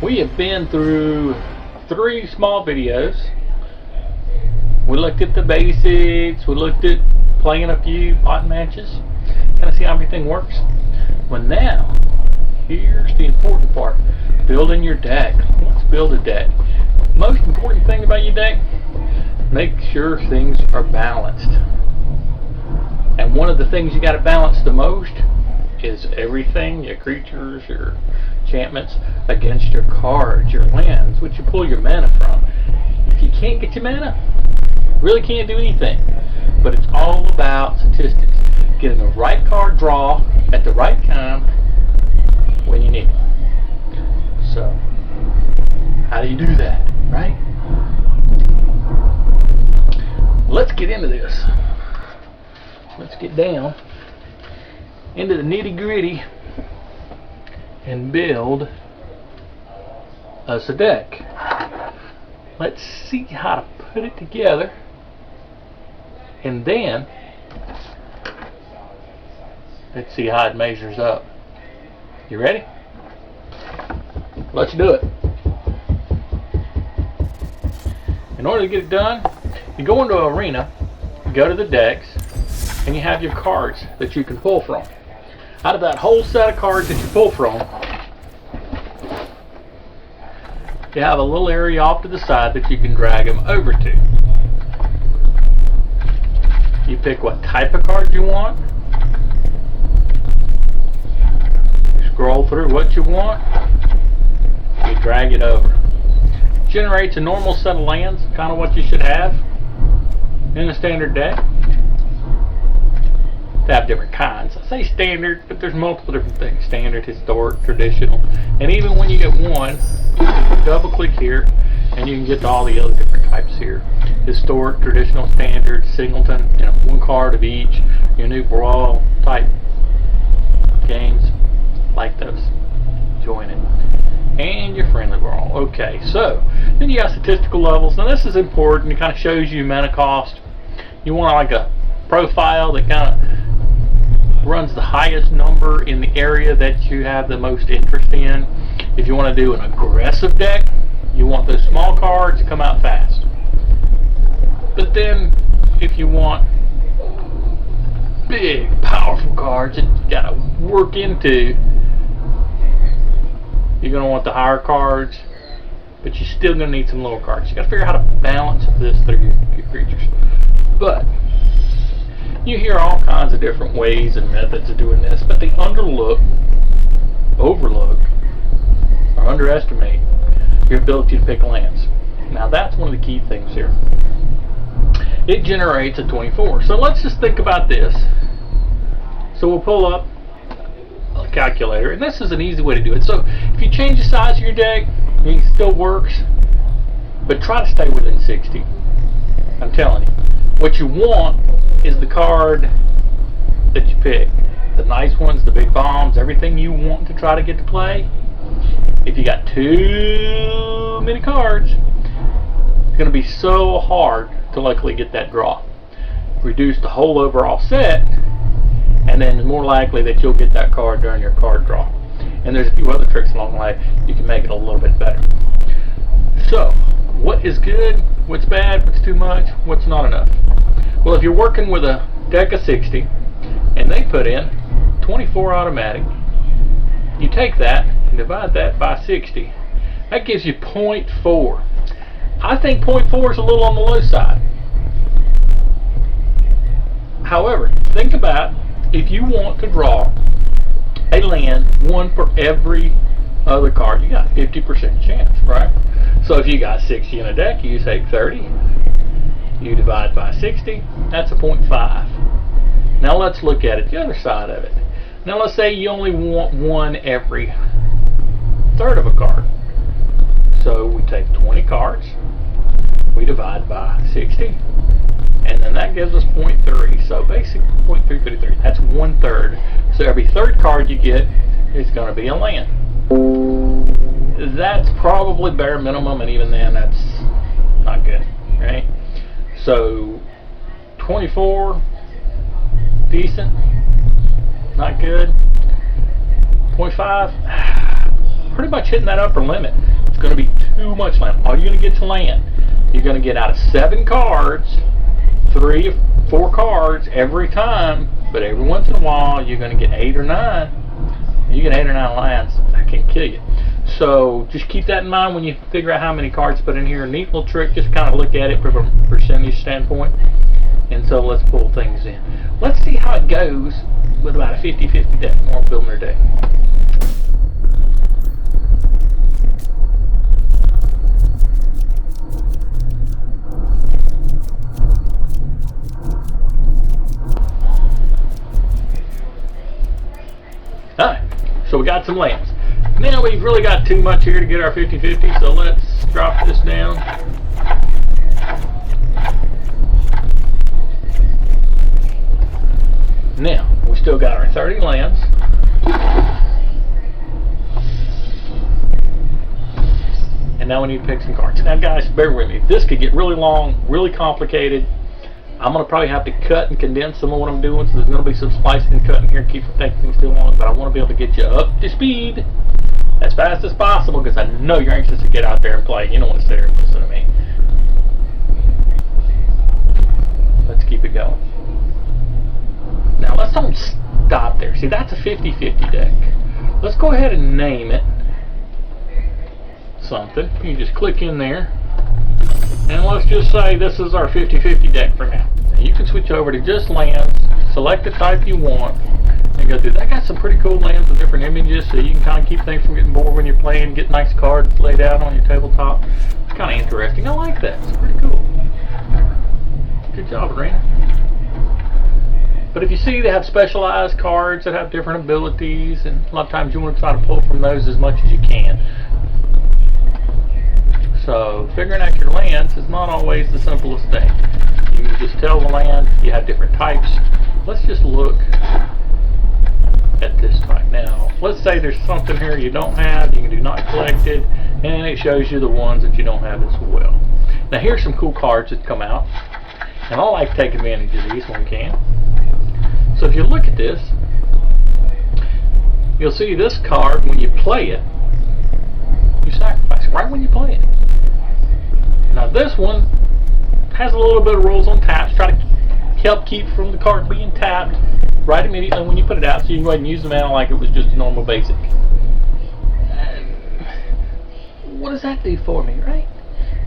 We have been through 3 small videos. We looked at the basics, we looked at playing a few pot matches, kind of see how everything works. Well, now, here's the important part. Building your deck. Let's build a deck. Most important thing about your deck, make sure things are balanced. And one of the things you got to balance the most is everything, your creatures, your enchantments, against your cards, your lands, which you pull your mana from. If you can't get your mana, you really can't do anything. But it's all about statistics. Getting the right card draw at the right time when you need it. So, how do you do that, right? Let's get into this. Let's get down into the nitty-gritty and build us a deck. Let's see how to put it together, and then let's see how it measures up. You ready? Let's do it. In order to get it done, you go into Arena, you go to the decks, and you have your cards that you can pull from. Out of that whole set of cards that you pull from, you have a little area off to the side that you can drag them over to. You pick what type of card you want, scroll through what you want, you drag it over. Generates a normal set of lands, kind of what you should have in a standard deck. They have different kinds. I say standard, but there's multiple different things. Standard, historic, traditional. And even when you get one, you can double click here and you can get to all the other different types here. Historic, traditional, standard, singleton, one card of each. Your new brawl type games like those. Join it. And your friendly brawl. Okay, so then you got statistical levels. Now this is important. It kind of shows you mana cost. You want like a profile that kind of runs the highest number in the area that you have the most interest in. If you want to do an aggressive deck, you want those small cards to come out fast. But then if you want big, powerful cards that you got to work into, you're going to want the higher cards, but you're still going to need some lower cards. You got to figure out how to balance this through your creatures. But you hear all kinds of different ways and methods of doing this, but they overlook, or underestimate your ability to pick lands. Now that's one of the key things here. It generates a 24. So let's just think about this. So we'll pull up a calculator, and this is an easy way to do it. So if you change the size of your deck, it still works, but try to stay within 60. I'm telling you. What you want is the card that you pick. The nice ones, the big bombs, everything you want to try to get to play. If you got too many cards, it's going to be so hard to luckily get that draw. Reduce the whole overall set, and then it's more likely that you'll get that card during your card draw. And there's a few other tricks along the way you can make it a little bit better. So, what is good? What's bad? What's too much? What's not enough? Well, if you're working with a deck of 60 and they put in 24 automatic, you take that and divide that by 60. That gives you 0.4. I think 0.4 is a little on the low side. However, think about if you want to draw a land, one for every other card, you got 50% chance, right? So if you got 60 in a deck, you take 30, you divide by 60, that's a 0.5. Now let's look at it, the other side of it. Now let's say you only want one every third of a card. So we take 20 cards, we divide by 60, and then that gives us 0.3. So basically 0.353, that's 1/3. So every third card you get is going to be a land. That's probably bare minimum, and even then that's not good, right? So 24, decent, not good. 0.5, pretty much hitting that upper limit. It's going to be too much land. All you're going to get to land, you're going to get out of 7 cards, 3 or 4 cards every time, but every once in a while you're going to get 8 or 9. You get 8 or 9 lands, that can kill you. So just keep that in mind when you figure out how many cards to put in here. A neat little trick, just kind of look at it from a percentage standpoint. And so let's pull things in. Let's see how it goes with about a 50-50 deck, more building their deck. Alright, so we got some lands. Now we've really got too much here to get our 50-50, so let's drop this down. Now, we still got our 30 lands. And now we need to pick some cards. Now guys, bear with me. This could get really long, really complicated. I'm going to probably have to cut and condense some of what I'm doing, so there's going to be some splicing and cutting here, keep from taking things too long, but I want to be able to get you up to speed as fast as possible, because I know you're anxious to get out there and play. You don't want to sit there and listen to me. Let's keep it going. Now let's don't stop there. See, that's a 50-50 deck. Let's go ahead and name it something. You just click in there, and let's just say this is our 50-50 deck for now. And you can switch over to just lands, select the type you want, and go through. I got some pretty cool lands with different images, so you can kind of keep things from getting bored when you're playing. Get nice cards laid out on your tabletop. It's kind of interesting. I like that. It's pretty cool. Good job, Arena. But if you see, they have specialized cards that have different abilities, and a lot of times you want to try to pull from those as much as you can. So figuring out your lands is not always the simplest thing. You can just tell the land, you have different types. Let's just look at this type now. Let's say there's something here you don't have, you can do not collected, and it shows you the ones that you don't have as well. Now here's some cool cards that come out, and I like to take advantage of these when we can. So if you look at this, you'll see this card, when you play it, you sacrifice it right when you play it. Now this one has a little bit of rules on taps, try to help keep from the card being tapped right immediately when you put it out, so you can go ahead and use the mana like it was just a normal basic. What does that do for me, right?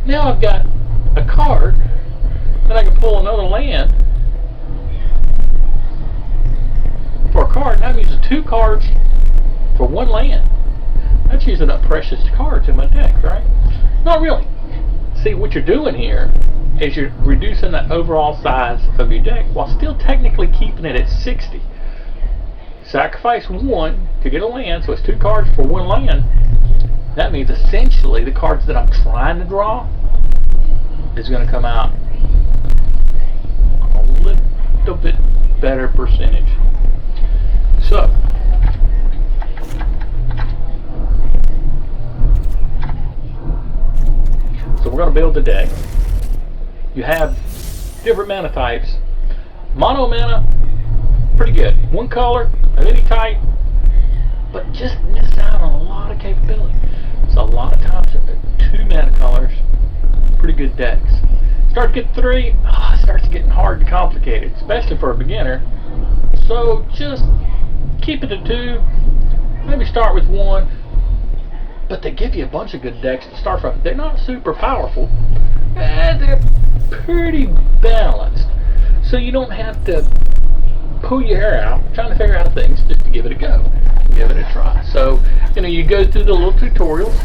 Now I've got a card that I can pull another land for a card, and that means 2 cards for 1 land. That's using up precious cards in my deck, right? Not really. See, what you're doing here is you're reducing the overall size of your deck while still technically keeping it at 60. Sacrifice 1 to get a land, so it's 2 cards for 1 land. That means essentially the cards that I'm trying to draw is going to come out a little bit better percentage. So we're going to build the deck. You have different mana types. Mono mana, pretty good. 1 color of any type, but just miss out on a lot of capability. So a lot of times 2 mana colors, pretty good decks. Start to get 3, it starts getting hard and complicated, especially for a beginner. So just keep it at 2, maybe start with 1, but they give you a bunch of good decks to start from. They're not super powerful, they're pretty balanced, so you don't have to pull your hair out trying to figure out things just to give it a go, give it a try. So you go through the little tutorials,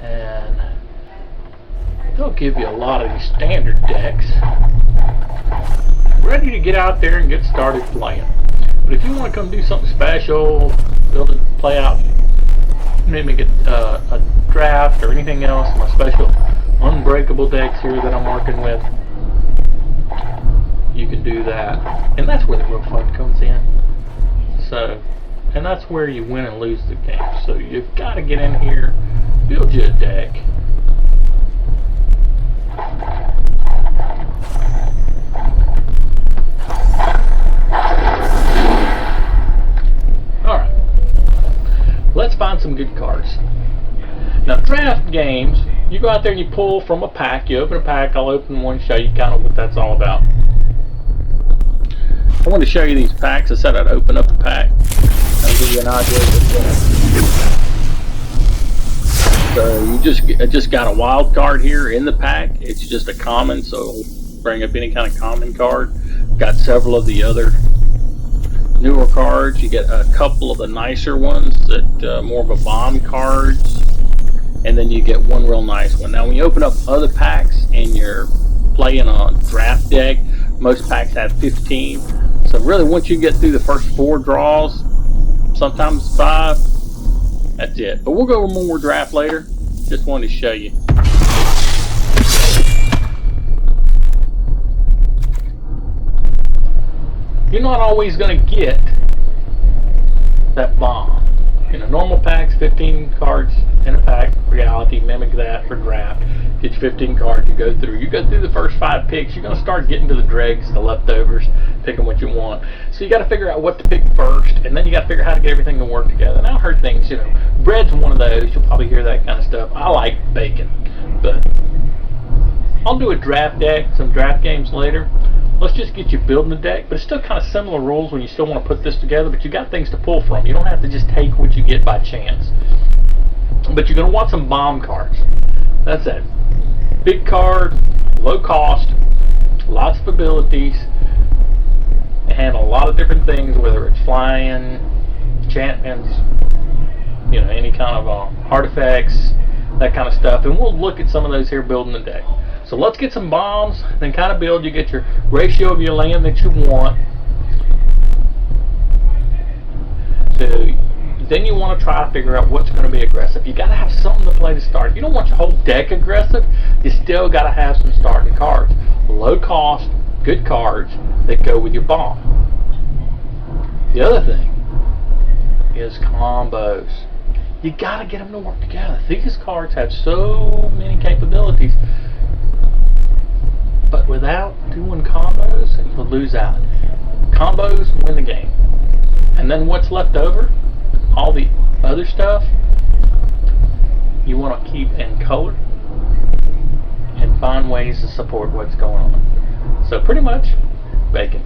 and they'll give you a lot of these standard decks ready to get out there and get started playing. But if you want to come do something special, build a play out, maybe get a draft or anything else, my special unbreakable decks here that I'm working with, you can do that. And that's where the real fun comes in. So, and that's where you win and lose the game. So you've got to get in here, build you a deck. want some good cards. Now, draft games, you go out there and you pull from a pack. You open a pack. I'll open one, show you kind of what that's all about. I wanted to show you these packs. I said I'd open up the pack. I'll give you an idea of what's in it. So you just got a wild card here in the pack. It's just a common, so it'll bring up any kind of common card. Got several of the other newer cards. You get a couple of the nicer ones that more of a bomb cards, and then you get one real nice one. Now when you open up other packs and you're playing a draft deck, most packs have 15. So really once you get through the first 4 draws, sometimes 5, that's it. But we'll go over more draft later. Just wanted to show you. You're not always going to get that bomb. In a normal packs, 15 cards in a pack. Reality, mimic that for draft. Get your 15 cards, you go through the first 5 picks. You're going to start getting to the dregs, the leftovers, picking what you want. So you got to figure out what to pick first, and then you got to figure out how to get everything to work together. And I've heard things, bread's one of those. You'll probably hear that kind of stuff. I like bacon, but I'll do a draft deck, some draft games later. Let's just get you building a deck, but it's still kind of similar rules when you still want to put this together, but you got things to pull from. You don't have to just take what you get by chance. But you're going to want some bomb cards. That's it. Big card, low cost, lots of abilities, and a lot of different things, whether it's flying, enchantments, any kind of artifacts, that kind of stuff. And we'll look at some of those here building the deck. So let's get some bombs, then kind of build. You get your ratio of your land that you want. So then you want to try to figure out what's going to be aggressive. You got to have something to play to start. You don't want your whole deck aggressive. You still got to have some starting cards. Low cost, good cards that go with your bomb. The other thing is combos. You got to get them to work together. These cards have so many capabilities. But without doing combos, you'll lose out. Combos win the game. And then what's left over, all the other stuff, you want to keep in color and find ways to support what's going on. So pretty much, bacon.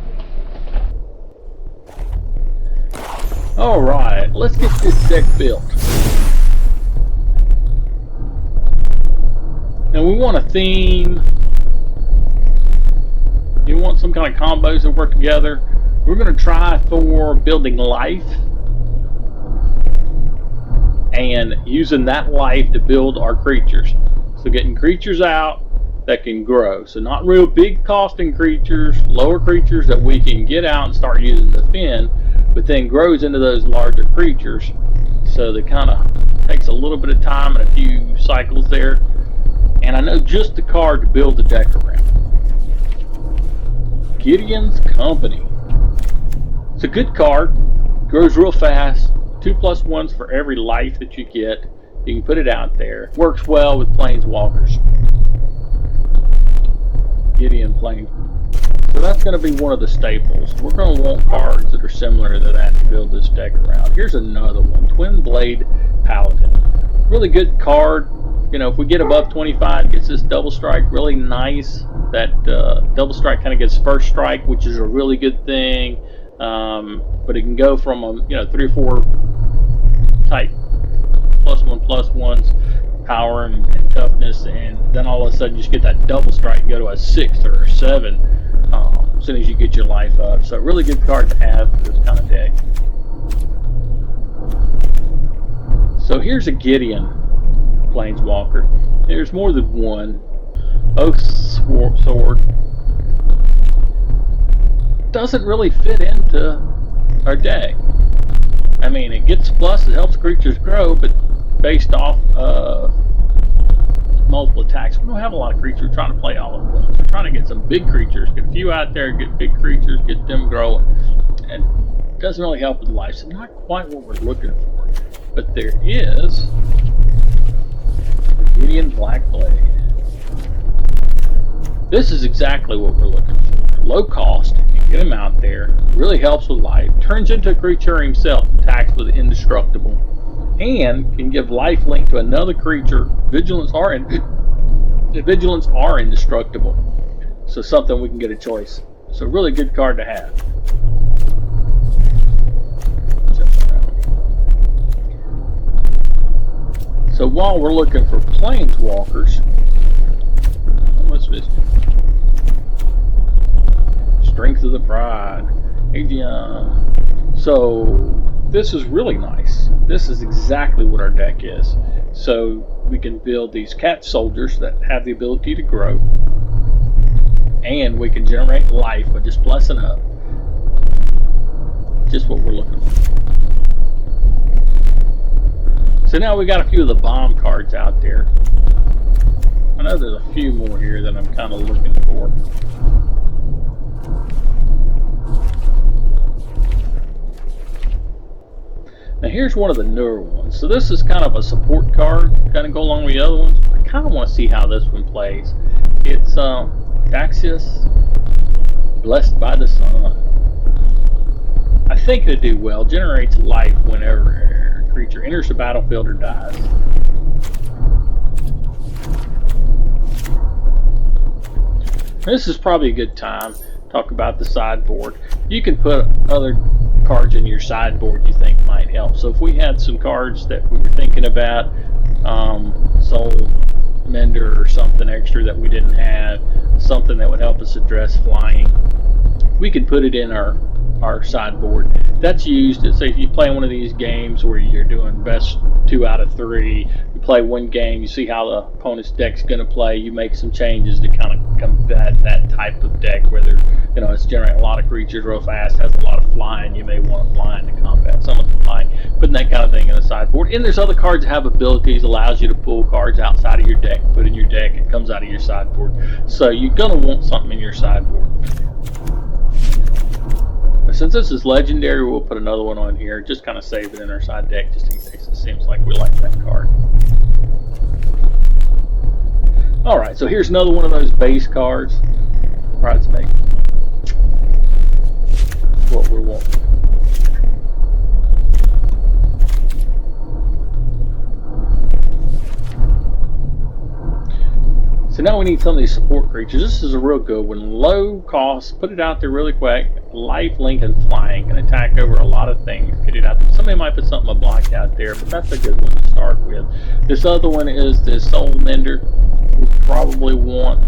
Alright, let's get this deck built. Now we want a theme. You want some kind of combos that work together. We're going to try for building life and using that life to build our creatures. So getting creatures out that can grow. So not real big costing creatures, lower creatures that we can get out and start using to defend, but then grows into those larger creatures. So that kind of takes a little bit of time and a few cycles there. And I know just the card to build the deck around. Gideon's Company. It's a good card. Grows real fast. 2+1s for every life that you get. You can put it out there. Works well with planeswalkers. Gideon Plains. So that's going to be one of the staples. We're going to want cards that are similar to that to build this deck around. Here's another one. Twin Blade Paladin. Really good card. If we get above 25, gets this double strike, really nice. That double strike kind of gets first strike, which is a really good thing. But it can go from 3 or 4 type +1/+1s, power and toughness, and then all of a sudden you just get that double strike and go to a 6 or a 7 as soon as you get your life up. So a really good card to have for this kind of deck. So here's a Gideon Planeswalker. There's more than one. Oath Sword doesn't really fit into our deck. I mean, it gets plus, it helps creatures grow, but based off multiple attacks, we don't have a lot of creatures trying to play all at once. We're trying to get some big creatures, get a few out there, get big creatures, get them growing, and it doesn't really help with life. So not quite what we're looking for. But there is the Gideon Blackblade. This is exactly what we're looking for. Low cost, you get him out there, really helps with life, turns into a creature himself, attacks with indestructible, and can give life link to another creature. Vigilance are indestructible. So something we can get a choice. So really good card to have. So while we're looking for planeswalkers, what's this? Strength of the Pride. So this is really nice. This is exactly what our deck is. So we can build these cat soldiers that have the ability to grow, and we can generate life by just blessing up. Just what we're looking for. So now we got a few of the bomb cards out there. I know there's a few more here that I'm kind of looking for. Now here's one of the newer ones. So this is kind of a support card, kind of go along with the other ones. I kind of want to see how this one plays. It's Daxius, Blessed by the Sun. I think it'll do well. Generates life whenever a creature enters the battlefield or dies. This is probably a good time to talk about the sideboard. You can put other cards in your sideboard you think might help. So if we had some cards that we were thinking about, Soul Mender or something extra that we didn't have, something that would help us address flying, we could put it in our sideboard. That's used, say if you play one of these games where you're doing best 2 out of 3, you play one game, you see how the opponent's deck's going to play, you make some changes to kind of combat that type of deck, whether it's generating a lot of creatures real fast, has a lot of flying, you may want to fly into combat some of the flying, putting that kind of thing in the sideboard. And there's other cards that have abilities, allows you to pull cards outside of your deck, put in your deck, it comes out of your sideboard. So you're going to want something in your sideboard. Since this is legendary, we'll put another one on here. Just kind of save it in our side deck just in case it seems like we like that card. Alright, so here's another one of those base cards. Bridesmaid. What we want. So now we need some of these support creatures. This is a real good one. Low cost, put it out there really quick. Life, link, and flying. Can attack over a lot of things. Get it out there. Somebody might put something blocked out there, but that's a good one to start with. This other one is this Soul Mender. We probably want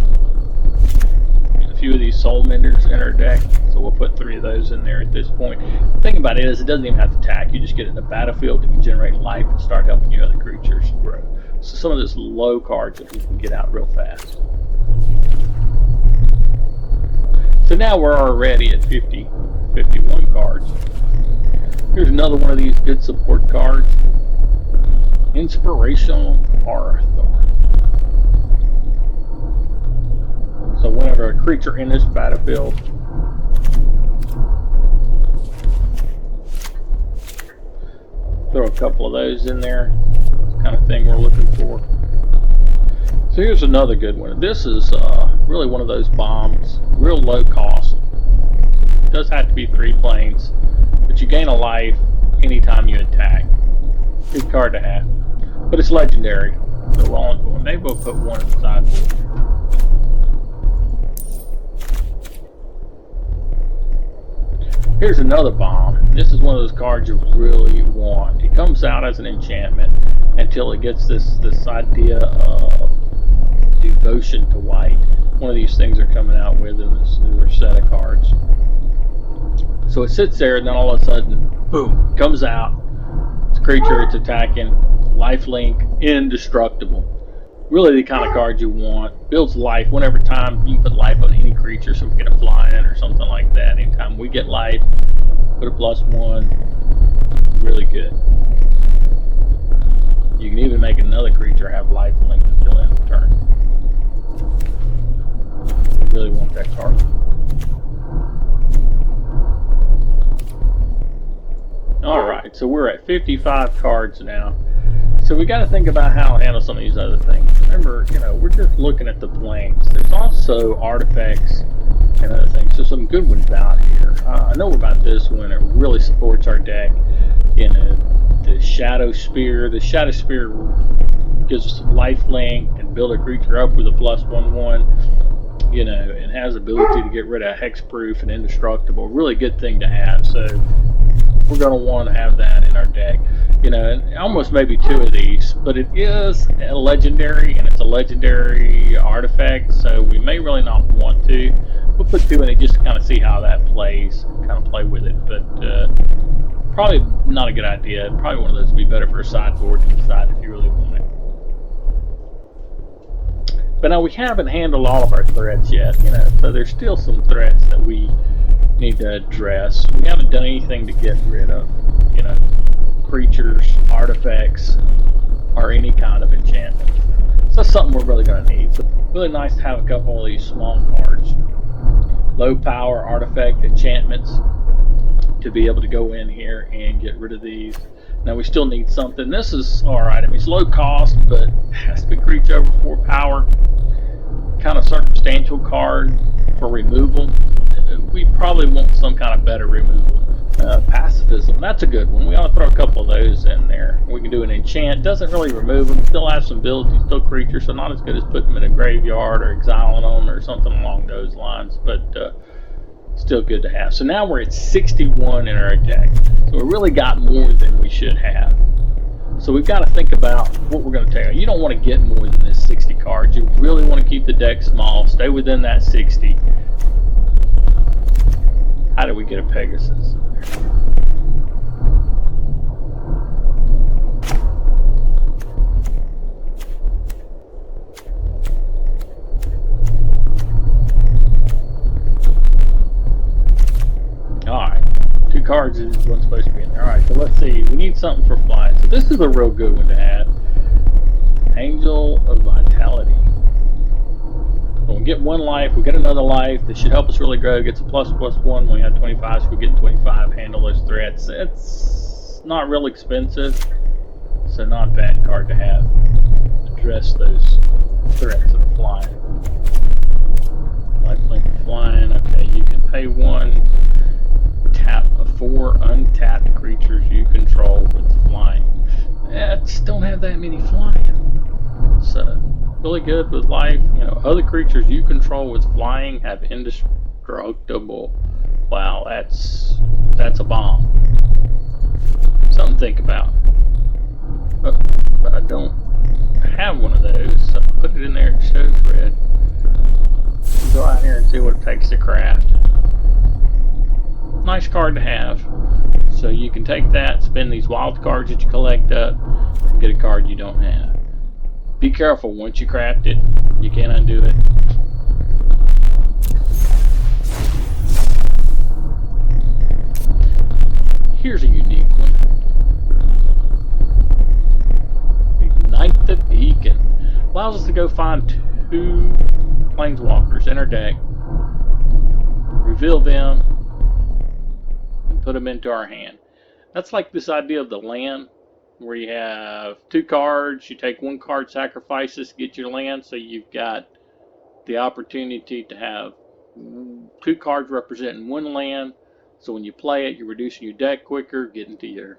a few of these Soul Menders in our deck. So we'll put 3 of those in there at this point. The thing about it is it doesn't even have to attack. You just get it in the battlefield, you can generate life and start helping your other creatures grow. So some of this low cards that we can get out real fast. So now we're already at 51 cards. Here's another one of these good support cards. Inspirational Arthur. So whenever a creature enters the battlefield, throw a couple of those in there. Kind of thing we're looking for. So here's another good one. This is really one of those bombs, real low cost. It does have to be 3 planes, but you gain a life anytime you attack. Good card to have, but it's legendary. So we're on one. Maybe we'll put one in the sideboard. Here's another bomb. This is one of those cards you really want. It comes out as an enchantment until it gets this idea of devotion to white. One of these things are coming out with in this newer set of cards. So it sits there and then all of a sudden, boom, it comes out. It's a creature, it's attacking, lifelink, indestructible. Really the kind of card you want. Builds life whenever time you put life on any creature, so we get a fly in or something like that. Anytime we get life, put a +1. Really good. You can even make another creature have life link until end of turn. You really want that card. Alright, so we're at 55 cards now. So we got to think about how to handle some of these other things. Remember, we're just looking at the planes. There's also artifacts and other things. So some good ones out here. I know about this one. It really supports our deck. You know, the Shadow Spear. The Shadow Spear gives us lifelink and build a creature up with a +1/1. You know, and has the ability to get rid of hexproof and indestructible. Really good thing to have. So we're going to want to have that in our deck. You know, and almost maybe 2 of these, but it is a legendary, and it's a legendary artifact, so we may really not want to. We'll put 2 in it just to kind of see how that plays, kind of play with it, but probably not a good idea. Probably one of those would be better for a sideboard to decide if you really want it. But now we haven't handled all of our threats yet, you know, so there's still some threats that we need to address. We haven't done anything to get rid of, you know, creatures, artifacts, or any kind of enchantment. So that's something we're really going to need. So really nice to have a couple of these small cards. Low power artifact enchantments to be able to go in here and get rid of these. Now we still need something. This is alright. I mean, it's low cost, but has to be creature over 4 power. Kind of circumstantial card for removal. We probably want some kind of better removal. Pacifism, that's a good one. We ought to throw a couple of those in there. We can do an enchant. Doesn't really remove them. Still have some abilities. Still creatures, so not as good as putting them in a graveyard or exiling them or something along those lines. But still good to have. So now we're at 61 in our deck. So we really got more than we should have. So we've got to think about what we're going to take. You don't want to get more than this 60 cards. You really want to keep the deck small. Stay within that 60. How do we get a Pegasus? Alright, 2 cards is what's supposed to be in there. Alright, so let's see. We need something for flying. So this is a real good one to have. Angel of Vitality. When we get 1 life, we get another life. This should help us really grow. It gets a ++1 when we have 25, so we get 25. Handle those threats. It's not real expensive, so not a bad card to have. Address those threats that are flying. Lifelink flying. Okay, you can pay 1. Tap 4 untapped creatures you control with flying. Just don't have that many flying. So really good with life. You know, other creatures you control with flying have indestructible. Wow, that's a bomb. Something to think about. But I don't have one of those, so put it in there. It shows red. Go out here and see what it takes to craft. Nice card to have. So you can take that, spend these wild cards that you collect up, and get a card you don't have. Be careful, once you craft it, you can't undo it. Here's a unique one. Ignite the Beacon. Allows us to go find 2 planeswalkers in our deck, reveal them, and put them into our hand. That's like this idea of the land, where you have 2 cards, you take 1 card, sacrifices, get your land, so you've got the opportunity to have 2 cards representing 1 land, so when you play it, you're reducing your deck quicker, getting to your,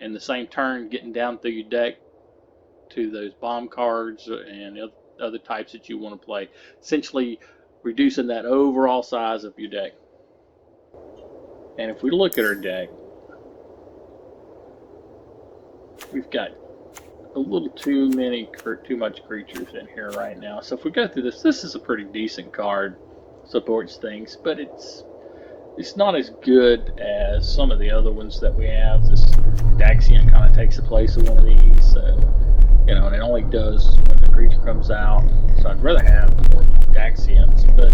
in the same turn, getting down through your deck to those bomb cards and other types that you want to play, essentially reducing that overall size of your deck. And if we look at our deck, we've got a little too much creatures in here right now. So if we go through this, this is a pretty decent card, supports things, but it's not as good as some of the other ones that we have. This Daxian kind of takes the place of one of these, so, you know, and it only does when the creature comes out. So I'd rather have more Daxians, but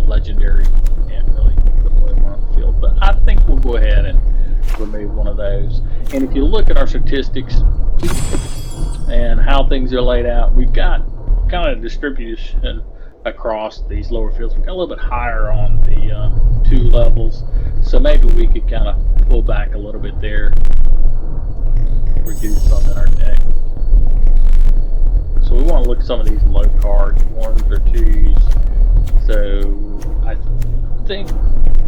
legendary can't really put one on the field. But I think we'll go ahead and remove one of those. And if you look at our statistics and how things are laid out, we've got kind of distribution across these lower fields. We've got a little bit higher on the 2 levels, so maybe we could kind of pull back a little bit there, reduce some in our deck. So we want to look at some of these low cards, 1s or 2s. So I think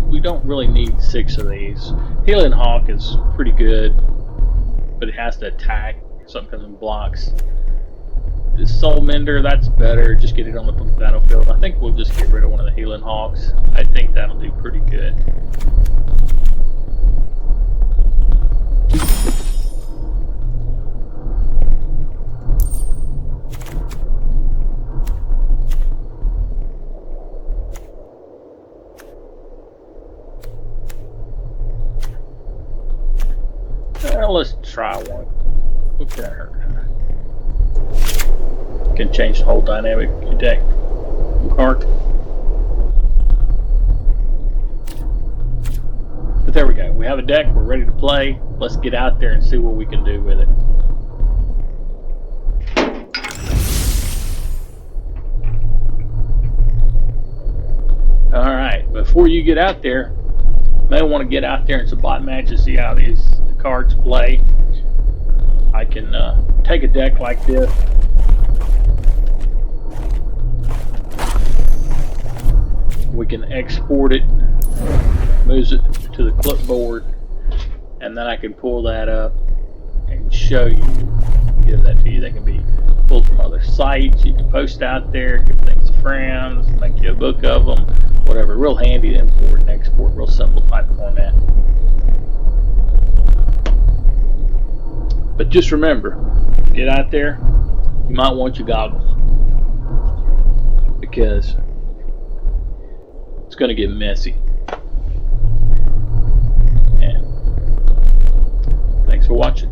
we don't really need 6 of these. Healing Hawk is pretty good, but it has to attack. Something comes and blocks. This Soul Mender, that's better. Just get it on the battlefield. I think we'll just get rid of one of the Healing Hawks. I think that'll do pretty good. Well, let's try one. Look at her. Can change the whole dynamic of your deck. Card. But there we go. We have a deck. We're ready to play. Let's get out there and see what we can do with it. Alright, before you get out there, you may want to get out there in some bot matches, see how these cards play. I can take a deck like this, we can export it, moves it to the clipboard, and then I can pull that up and show you, give that to you. They can be pulled from other sites. You can post out there, give things to friends, make you a book of them, whatever. Real handy to import and export, real simple type format. But just remember, get out there, you might want your goggles, because it's going to get messy. And thanks for watching.